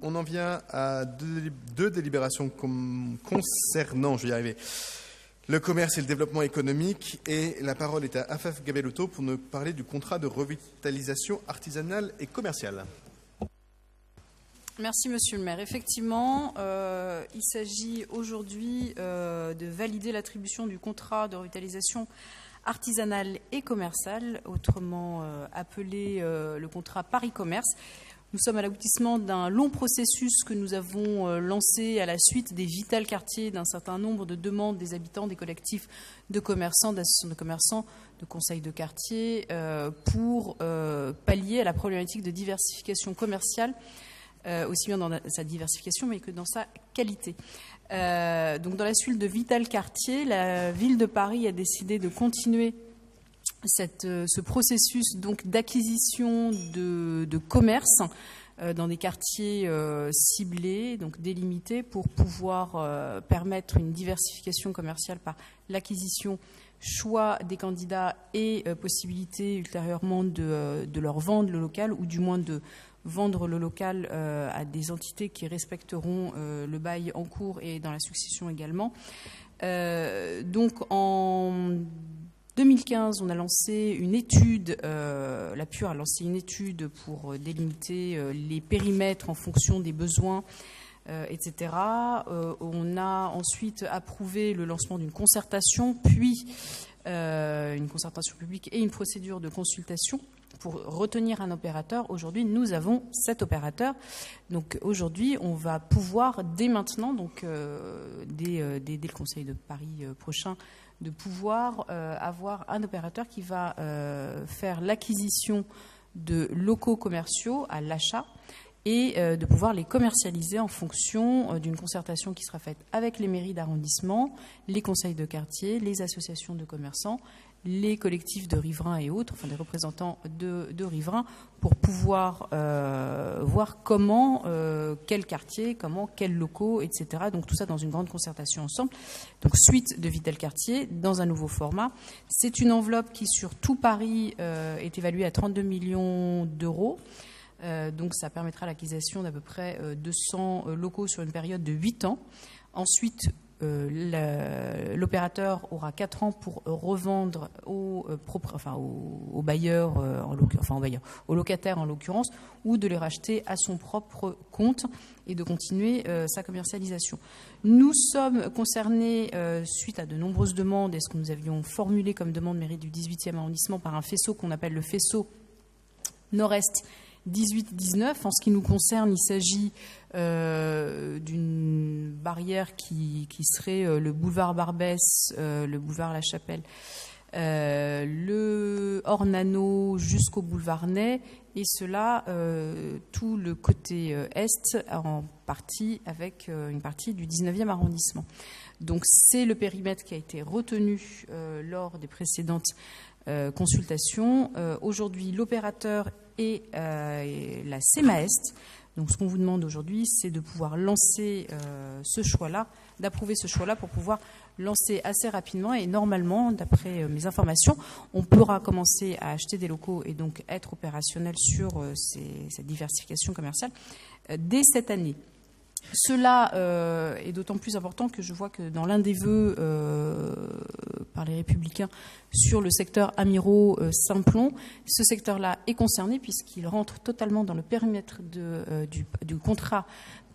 On en vient à deux délibérations concernant, je vais y arriver, le commerce et le développement économique. Et la parole est à Afaf Gabelotto pour nous parler du contrat de revitalisation artisanale et commerciale. Merci Monsieur le maire. Effectivement, il s'agit aujourd'hui de valider l'attribution du contrat de revitalisation artisanale et commerciale, autrement appelé le contrat Paris Commerce. Nous sommes à l'aboutissement d'un long processus que nous avons lancé à la suite des Vital Quartiers, d'un certain nombre de demandes des habitants, des collectifs de commerçants, d'associations de commerçants, de conseils de quartier, pour pallier à la problématique de diversification commerciale, aussi bien dans sa diversification mais que dans sa qualité. Donc dans la suite de Vital Quartier, la ville de Paris a décidé de continuer ce processus donc d'acquisition de commerce dans des quartiers ciblés, donc délimités, pour pouvoir permettre une diversification commerciale par l'acquisition, choix des candidats et possibilité ultérieurement de leur vendre le local, ou du moins de vendre le local à des entités qui respecteront le bail en cours et dans la succession également. Donc en 2015, on a lancé une étude, la PUR a lancé une étude pour délimiter les périmètres en fonction des besoins, etc. On a ensuite approuvé le lancement d'une concertation, puis une concertation publique et une procédure de consultation pour retenir un opérateur. Aujourd'hui, nous avons 7 opérateurs. Donc aujourd'hui, on va pouvoir, dès maintenant, donc dès le Conseil de Paris prochain, de pouvoir avoir un opérateur qui va faire l'acquisition de locaux commerciaux à l'achat et de pouvoir les commercialiser en fonction d'une concertation qui sera faite avec les mairies d'arrondissement, les conseils de quartier, les associations de commerçants, les collectifs de riverains et autres, enfin des représentants de riverains, pour pouvoir voir comment, quel quartier, comment, quels locaux, etc. Donc tout ça dans une grande concertation ensemble. Donc suite de Vital Quartier dans un nouveau format. C'est une enveloppe qui sur tout Paris est évaluée à 32 millions d'euros. Donc ça permettra l'acquisition d'à peu près 200 locaux sur une période de 8 ans. Ensuite, l'opérateur aura 4 ans pour revendre aux bailleurs, aux locataires en l'occurrence, ou de les racheter à son propre compte et de continuer sa commercialisation. Nous sommes concernés, suite à de nombreuses demandes, et ce que nous avions formulé comme demande mairie du 18e arrondissement, par un faisceau qu'on appelle le faisceau Nord-Est 18-19. En ce qui nous concerne, il s'agit d'une barrière qui serait le boulevard Barbès, le boulevard La Chapelle, le Ornano jusqu'au boulevard Ney, et cela tout le côté est, en partie avec une partie du 19e arrondissement. Donc c'est le périmètre qui a été retenu lors des précédentes consultations. Aujourd'hui, l'opérateur et la CEMA-Est. Donc ce qu'on vous demande aujourd'hui, c'est de pouvoir lancer ce choix-là, d'approuver ce choix-là pour pouvoir lancer assez rapidement. Et normalement, d'après mes informations, on pourra commencer à acheter des locaux et donc être opérationnel sur cette diversification commerciale dès cette année. Cela est d'autant plus important que je vois que dans l'un des vœux par les Républicains sur le secteur Amiraux-Simplon, ce secteur-là est concerné puisqu'il rentre totalement dans le périmètre du contrat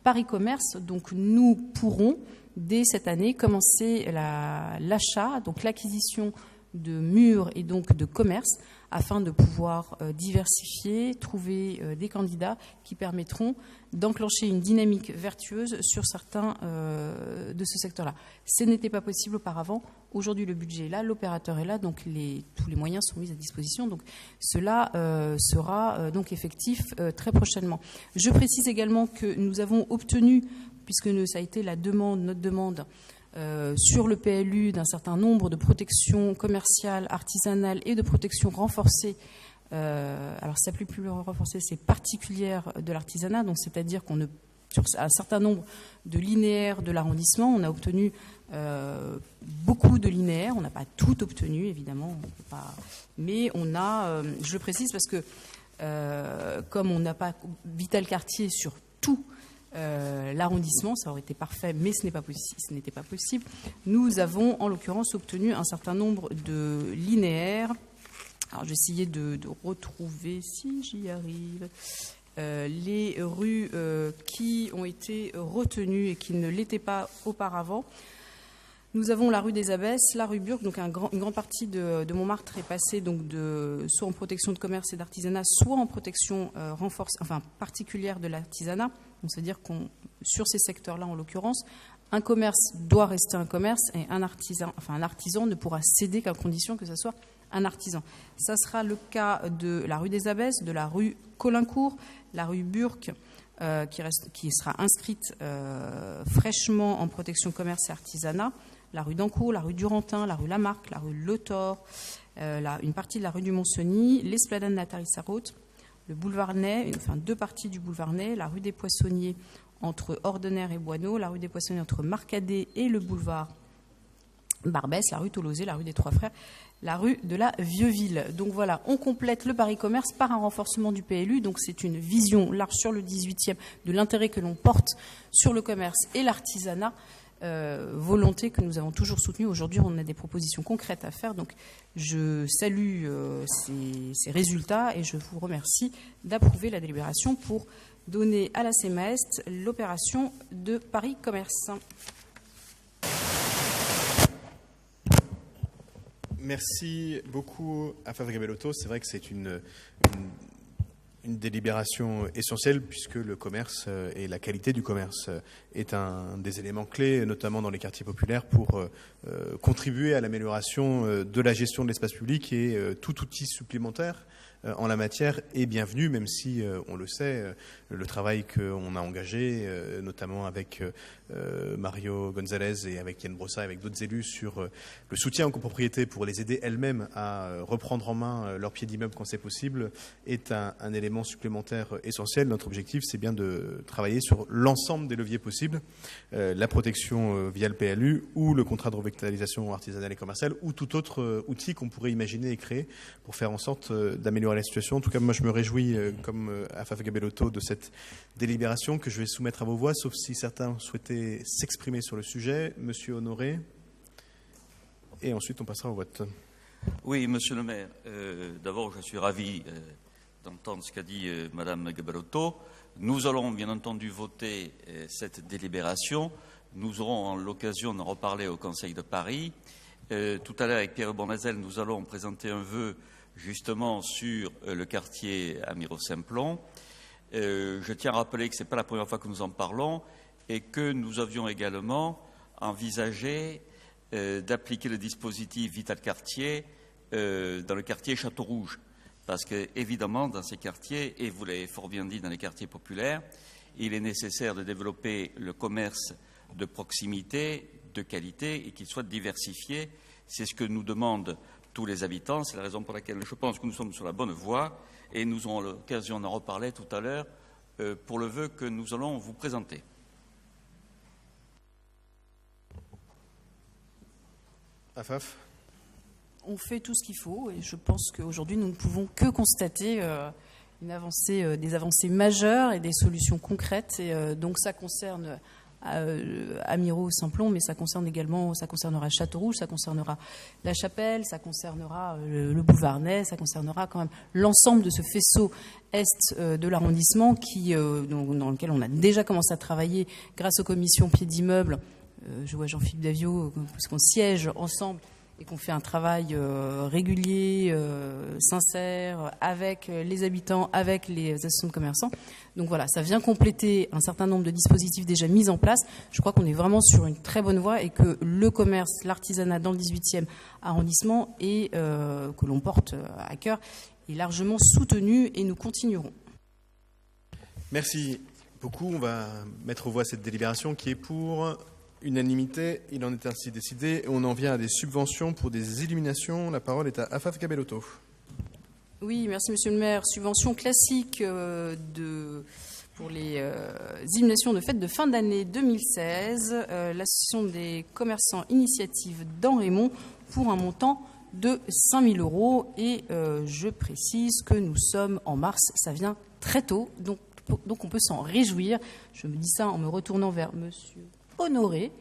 Paris Commerce. Donc nous pourrons, dès cette année, commencer l'achat, donc l'acquisition de murs et donc de commerce, afin de pouvoir diversifier, trouver des candidats qui permettront d'enclencher une dynamique vertueuse sur certains de ce secteur-là. Ce n'était pas possible auparavant. Aujourd'hui, le budget est là, l'opérateur est là, donc tous les moyens sont mis à disposition. Donc cela sera donc effectif très prochainement. Je précise également que nous avons obtenu, puisque ça a été notre demande, sur le PLU d'un certain nombre de protections commerciales, artisanales et de protections renforcées. Alors, ça s'appelle plus renforcée, c'est particulière de l'artisanat. Donc, c'est-à-dire sur un certain nombre de linéaires de l'arrondissement, on a obtenu beaucoup de linéaires. On n'a pas tout obtenu, évidemment, mais on a. Je le précise parce que comme on n'a pas Vital Quartier sur tout l'arrondissement. Ça aurait été parfait, mais ce n'était pas possible. Nous avons, en l'occurrence, obtenu un certain nombre de linéaires. Alors, je vais essayer de retrouver, si j'y arrive, les rues qui ont été retenues et qui ne l'étaient pas auparavant. Nous avons la rue des Abbesses, la rue Burg, donc une grande partie de Montmartre est passée donc soit en protection de commerce et d'artisanat, soit en protection particulière de l'artisanat. Donc, c'est-à-dire sur ces secteurs-là, en l'occurrence, un commerce doit rester un commerce et un artisan ne pourra céder qu'à condition que ce soit un artisan. Ça sera le cas de la rue des Abbesses, de la rue Colincourt, la rue Burg, qui sera inscrite fraîchement en protection commerce et artisanat, la rue d'Ancourt, la rue Durantin, la rue Lamarck, la rue Le Thor, une partie de la rue du Mont-Cenis, l'esplanade Nathalie-Sarraute, le boulevard Ney, deux parties du boulevard Ney, la rue des Poissonniers entre Ordener et Boineau, la rue des Poissonniers entre Marcadet et le boulevard Barbès, la rue Tolosé, la rue des Trois Frères, la rue de la Vieux-Ville. Donc voilà, on complète le Paris Commerce par un renforcement du PLU. Donc c'est une vision large sur le 18e de l'intérêt que l'on porte sur le commerce et l'artisanat, volonté que nous avons toujours soutenue. Aujourd'hui, on a des propositions concrètes à faire. Donc je salue ces résultats et je vous remercie d'approuver la délibération pour donner à la CMAEST l'opération de Paris Commerce. Merci beaucoup à Afaf Gabellotto. C'est vrai que c'est une délibération essentielle puisque le commerce et la qualité du commerce est un des éléments clés, notamment dans les quartiers populaires, pour contribuer à l'amélioration de la gestion de l'espace public, et tout outil supplémentaire en la matière est bienvenu, même si, on le sait, le travail qu'on a engagé, notamment avec Mario Gonzalez et avec Yann Brossa, avec d'autres élus, sur le soutien aux copropriétés pour les aider elles-mêmes à reprendre en main leur pied d'immeuble quand c'est possible, est un élément supplémentaire essentiel. Notre objectif, c'est bien de travailler sur l'ensemble des leviers possibles, la protection via le PLU ou le contrat de revitalisation artisanale et commerciale ou tout autre outil qu'on pourrait imaginer et créer pour faire en sorte d'améliorer la situation. En tout cas, moi, je me réjouis, comme Afaf Gabellotto, de cette délibération que je vais soumettre à vos voix, sauf si certains souhaitaient s'exprimer sur le sujet. Monsieur Honoré. Et ensuite, on passera au vote. Oui, monsieur le maire. D'abord, je suis ravi d'entendre ce qu'a dit madame Gabellotto. Nous allons, bien entendu, voter cette délibération. Nous aurons l'occasion d'en reparler au Conseil de Paris. Tout à l'heure, avec Pierre Bournazel, nous allons présenter un vœu justement sur le quartier Amiro-Simplon. Je tiens à rappeler que ce n'est pas la première fois que nous en parlons et que nous avions également envisagé d'appliquer le dispositif Vital Quartier dans le quartier Château-Rouge. Parce que, évidemment, dans ces quartiers, et vous l'avez fort bien dit, dans les quartiers populaires, il est nécessaire de développer le commerce de proximité, de qualité et qu'il soit diversifié. C'est ce que nous demandent tous les habitants. C'est la raison pour laquelle je pense que nous sommes sur la bonne voie et nous aurons l'occasion d'en reparler tout à l'heure pour le vœu que nous allons vous présenter. Afaf. On fait tout ce qu'il faut et je pense qu'aujourd'hui, nous ne pouvons que constater des avancées majeures et des solutions concrètes. Et donc, ça concerne Amiro-Simplon, mais ça concernera Château-Rouge, ça concernera La Chapelle, ça concernera le boulevard Ney, ça concernera quand même l'ensemble de ce faisceau est de l'arrondissement dans lequel on a déjà commencé à travailler grâce aux commissions pieds d'immeuble. Je vois Jean-Philippe Davio, parce qu'on siège ensemble et qu'on fait un travail régulier, sincère, avec les habitants, avec les associations de commerçants. Donc voilà, ça vient compléter un certain nombre de dispositifs déjà mis en place. Je crois qu'on est vraiment sur une très bonne voie et que le commerce, l'artisanat dans le 18e arrondissement, et que l'on porte à cœur, est largement soutenu et nous continuerons. Merci beaucoup. On va mettre aux voix cette délibération qui est pour... Unanimité, il en est ainsi décidé. On en vient à des subventions pour des illuminations. La parole est à Afaf Gabellotto. Oui, merci Monsieur le maire. Subvention classique pour les illuminations de fête de fin d'année 2016. L'association des commerçants Initiative dans Raymond pour un montant de 5 000 €. Et je précise que nous sommes en mars, ça vient très tôt. Donc Donc on peut s'en réjouir. Je me dis ça en me retournant vers Monsieur Honoré.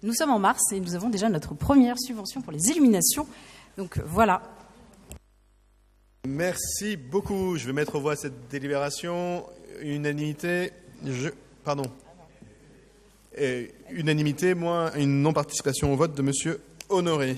Nous sommes en mars et nous avons déjà notre première subvention pour les illuminations. Donc voilà. Merci beaucoup. Je vais mettre aux voix cette délibération. Unanimité. Unanimité, moins une non-participation au vote de Monsieur Honoré.